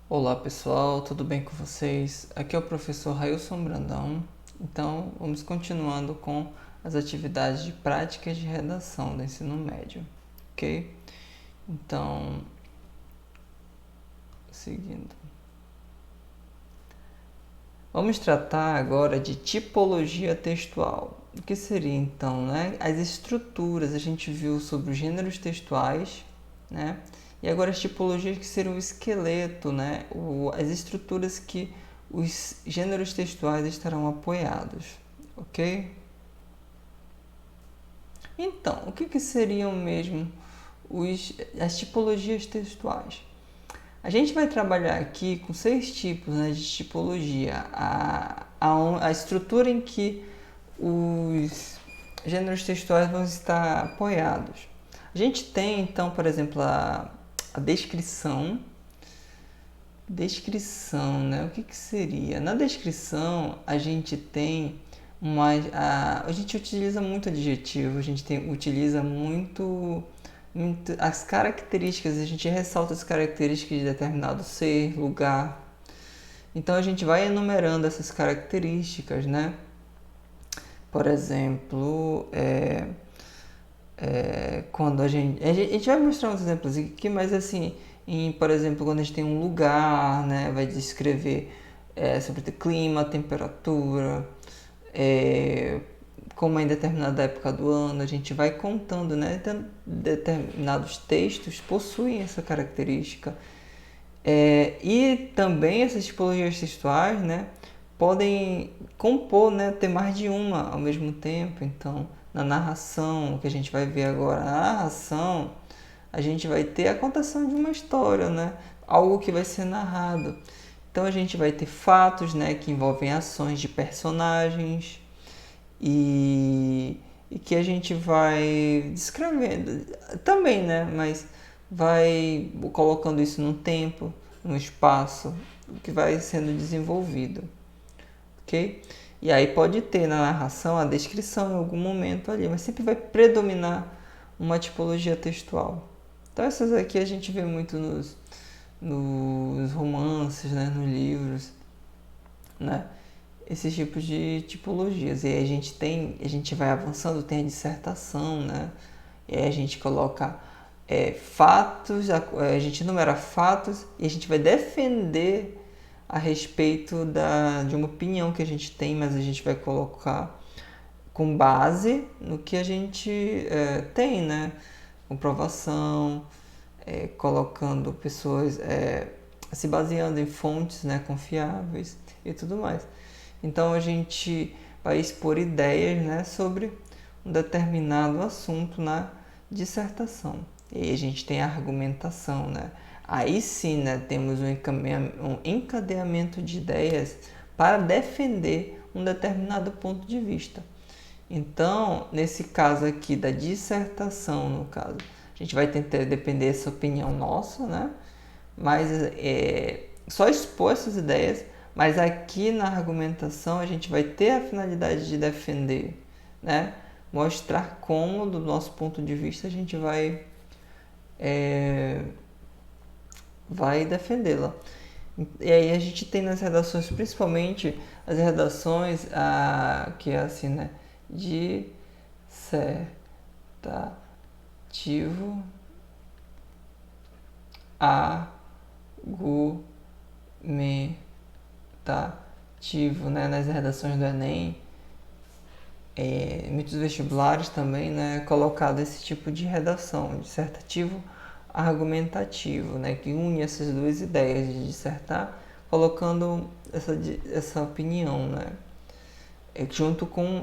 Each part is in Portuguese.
Olá pessoal, tudo bem com vocês? Aqui é o professor Railson Brandão. Então, vamos continuando com as atividades de práticas de redação do ensino médio, ok? Então, seguindo. Vamos tratar agora de tipologia textual. O que seria então, né? As estruturas, a gente viu sobre os gêneros textuais, né? E agora as tipologias que seriam o esqueleto, né? As estruturas que os gêneros textuais estarão apoiados, ok? Então, o que seriam mesmo as tipologias textuais? A gente vai trabalhar aqui com 6 tipos, né, de tipologia. A estrutura em que os gêneros textuais vão estar apoiados. A gente tem, então, por exemplo, a descrição. Descrição, né? O que seria? Na descrição, a gente tem a gente utiliza muito adjetivo, utiliza muito as características, a gente ressalta as características de determinado ser, lugar. Então a gente vai enumerando essas características, né? Por exemplo, quando a gente vai mostrar uns exemplos aqui, mas assim, por exemplo, quando a gente tem um lugar, né, vai descrever sobre o clima, temperatura, é, como é em determinada época do ano, a gente vai contando, né? Determinados textos possuem essa característica. E também essas tipologias textuais, né, podem compor, né, ter mais de uma ao mesmo tempo. Então, na narração, que a gente vai ver agora, na narração, a gente vai ter a contação de uma história, né, algo que vai ser narrado. Então, a gente vai ter fatos, né, que envolvem ações de personagens e que a gente vai descrevendo também, né, mas vai colocando isso no tempo, no espaço, que vai sendo desenvolvido, ok? E aí pode ter na narração a descrição em algum momento ali, mas sempre vai predominar uma tipologia textual. Então essas aqui a gente vê muito nos romances, né, nos livros, né? Esses tipos de tipologias. E aí a gente vai avançando, tem a dissertação, né? E aí a gente coloca fatos, a gente enumera fatos e a gente vai defender a respeito de uma opinião que a gente tem, mas a gente vai colocar com base no que a gente tem, né? Comprovação, colocando pessoas, se baseando em fontes, né, confiáveis e tudo mais. Então a gente vai expor ideias, né, sobre um determinado assunto na dissertação. E aí a gente tem a argumentação, né? Aí sim, né, temos um encadeamento de ideias para defender um determinado ponto de vista. Então, nesse caso aqui da dissertação, no caso, a gente vai tentar depender dessa opinião nossa, né? Mas só expor essas ideias, mas aqui na argumentação a gente vai ter a finalidade de defender, né? Mostrar como, do nosso ponto de vista, a gente vai defendê-la. E aí a gente tem nas redações, principalmente as redações que é assim, né? Dissertativo, argumentativo, né? Nas redações do Enem, muitos vestibulares também, né? Colocado esse tipo de redação, dissertativo, argumentativo, né? Que une essas duas ideias de dissertar, colocando essa opinião, né? Junto com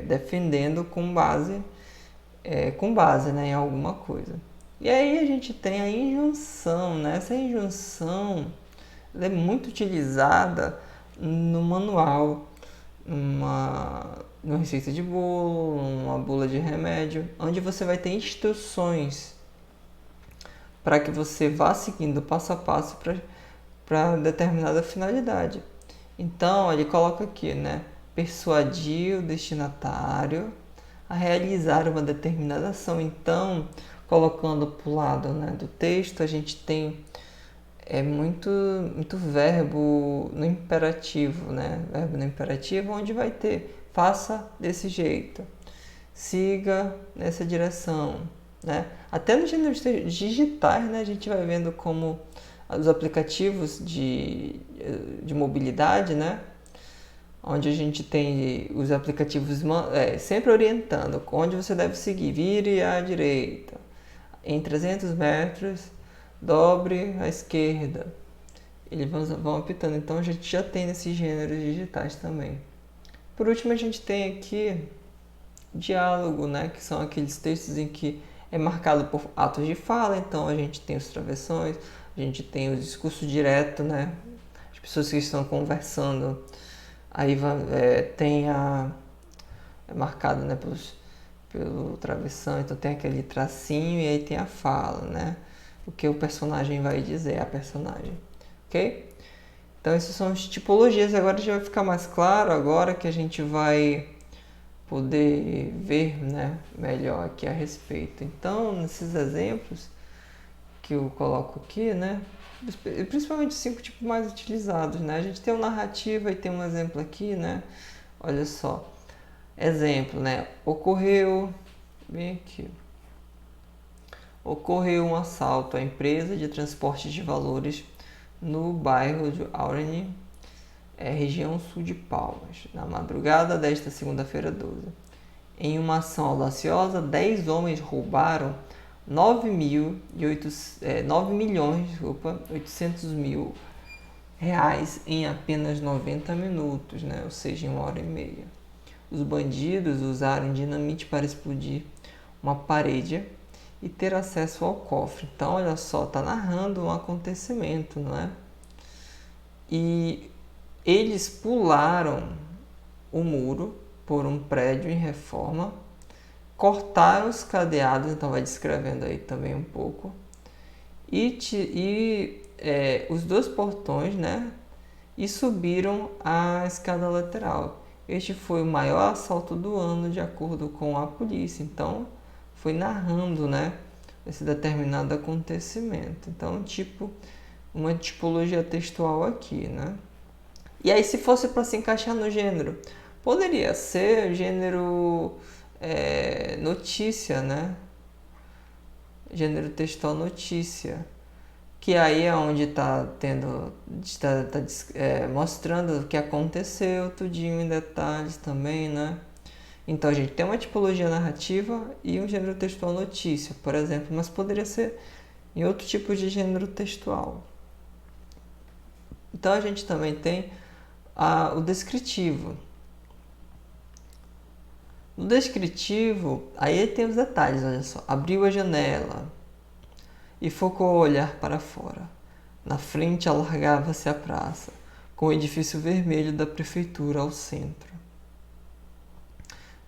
defendendo com base, né, em alguma coisa. E aí a gente tem a injunção, né? Essa injunção ela é muito utilizada no manual, numa receita de bolo, numa bula de remédio, onde você vai ter instruções para que você vá seguindo passo a passo para determinada finalidade. Então ele coloca aqui, né? Persuadir o destinatário a realizar uma determinada ação. Então, colocando para o lado, né, do texto, a gente tem é muito verbo no imperativo, né? Verbo no imperativo, onde vai ter faça desse jeito, siga nessa direção, né? Até nos gêneros digitais, né, a gente vai vendo como os aplicativos de mobilidade, né? Onde a gente tem os aplicativos sempre orientando onde você deve seguir, vire à direita, em 300 metros, dobre à esquerda. Eles vão apitando, então a gente já tem nesses gêneros digitais também. Por último, a gente tem aqui diálogo, né, que são aqueles textos em que é marcado por atos de fala, então a gente tem os travessões, a gente tem o discurso direto, né, as pessoas que estão conversando, aí tem é marcado, né, pelo travessão, então tem aquele tracinho e aí tem a fala, né, o que o personagem vai dizer, a personagem, ok? Então essas são as tipologias, agora já vai ficar mais claro, agora que a gente vai poder ver, né, melhor aqui a respeito. Então, nesses exemplos que eu coloco aqui, né, principalmente os 5 tipos mais utilizados, né, a gente tem uma narrativa e tem um exemplo aqui, né, olha só, exemplo, né, bem aqui, ocorreu um assalto à empresa de transporte de valores no bairro de Aurane, região sul de Palmas, na madrugada desta segunda-feira 12. Em uma ação audaciosa, 10 homens roubaram 9.800.000 reais em apenas 90 minutos, né? Ou seja, em 1h30. Os bandidos usaram dinamite para explodir uma parede e ter acesso ao cofre. Então, olha só, está narrando um acontecimento, não é? E eles pularam o muro por um prédio em reforma, cortaram os cadeados, então vai descrevendo aí também um pouco, e os 2 portões, né, e subiram a escada lateral. Este foi o maior assalto do ano, de acordo com a polícia. Então, foi narrando, né, esse determinado acontecimento. Então, uma tipologia textual aqui, né? E aí, se fosse para se encaixar no gênero, poderia ser gênero notícia, né? Gênero textual notícia. Que aí é onde está mostrando o que aconteceu, tudinho em detalhes também, né? Então a gente tem uma tipologia narrativa e um gênero textual notícia, por exemplo, mas poderia ser em outro tipo de gênero textual. Então a gente também tem o descritivo. No descritivo, aí tem os detalhes, olha só. Abriu a janela e focou o olhar para fora. Na frente alargava-se a praça, com o edifício vermelho da prefeitura ao centro.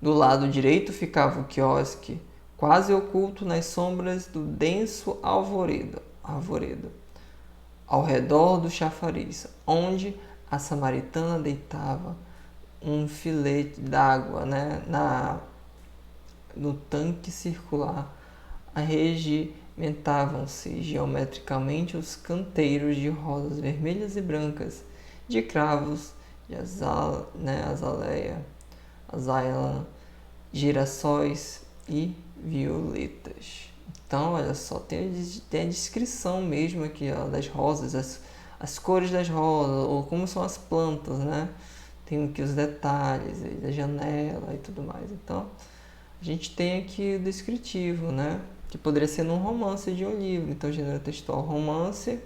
Do lado direito ficava o quiosque, quase oculto nas sombras do denso arvoredo. Ao redor do chafariz, onde a samaritana deitava um filete d'água, né, no tanque circular, arregimentavam-se geometricamente os canteiros de rosas vermelhas e brancas, de cravos, de azaleia, girassóis e violetas. Então, olha só, tem a descrição mesmo aqui, ó, das rosas, as cores das rosas, ou como são as plantas, né? Tem aqui os detalhes aí da janela e tudo mais. Então, a gente tem aqui o descritivo, né? Que poderia ser num romance de um livro. Então, gênero textual romance.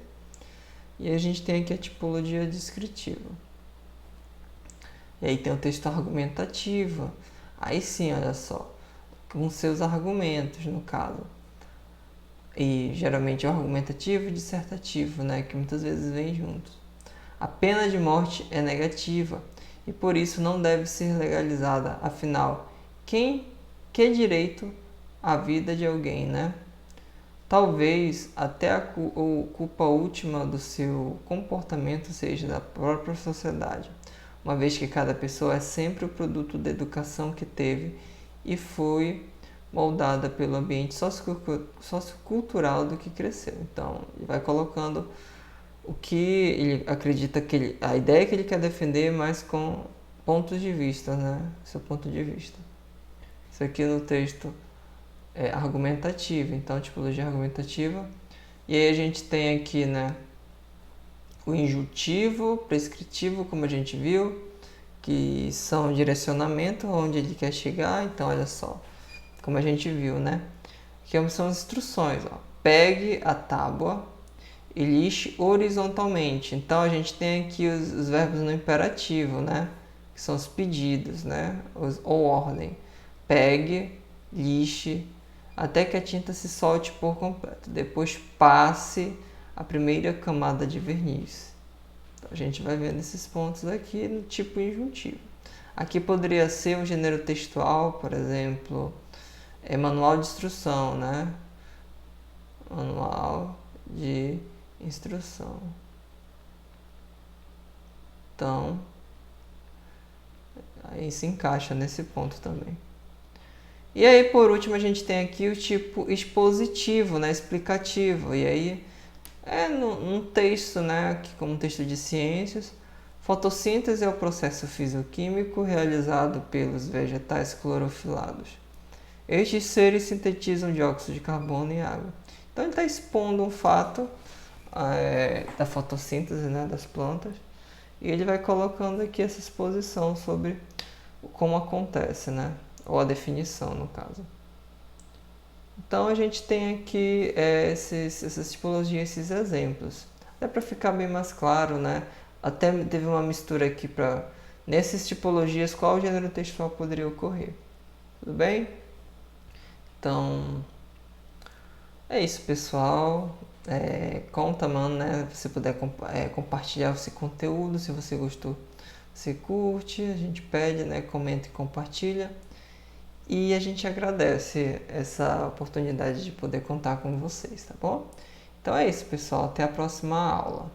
E a gente tem aqui a tipologia descritiva. E aí tem o texto argumentativo. Aí sim, olha só, com seus argumentos, no caso. E geralmente é o argumentativo e dissertativo, né? Que muitas vezes vêm juntos. A pena de morte é negativa e por isso não deve ser legalizada. Afinal, que direito à vida de alguém, né? Talvez até a culpa última do seu comportamento seja da própria sociedade, uma vez que cada pessoa é sempre o produto da educação que teve e foi moldada pelo ambiente sociocultural do que cresceu. Então, vai colocando o que ele acredita que a ideia que ele quer defender, mas com pontos de vista, né? Seu ponto de vista. Isso aqui no texto é argumentativo, então tipologia argumentativa. E aí a gente tem aqui, né, o injuntivo, prescritivo, como a gente viu, que são direcionamento onde ele quer chegar. Então olha só, como a gente viu, né? Que são as instruções, ó. Pegue a tábua e lixe horizontalmente. Então a gente tem aqui os verbos no imperativo, né? Que são os pedidos, né? Ou ordem. Pegue, lixe, até que a tinta se solte por completo. Depois passe a primeira camada de verniz. Então, a gente vai vendo esses pontos aqui no tipo injuntivo. Aqui poderia ser um gênero textual, por exemplo, manual de instrução, né? Manual de instrução. Então, aí se encaixa nesse ponto também. E aí, por último, a gente tem aqui o tipo expositivo, né? Explicativo. E aí, num texto, né? Aqui como um texto de ciências, fotossíntese é o processo físico-químico realizado pelos vegetais clorofilados. Estes seres sintetizam dióxido de carbono e água. Então ele está expondo um fato da fotossíntese, né, das plantas, e ele vai colocando aqui essa exposição sobre como acontece, né, ou a definição no caso. Então a gente tem aqui essas tipologias, esses exemplos. Até para ficar bem mais claro, né, até teve uma mistura aqui para nessas tipologias qual gênero textual poderia ocorrer. Tudo bem? Então, é isso, pessoal. Conta, mano, né? Se você puder compartilhar esse conteúdo, se você gostou, você curte, a gente pede, né? Comenta e compartilha. E a gente agradece essa oportunidade de poder contar com vocês, tá bom? Então é isso, pessoal. Até a próxima aula.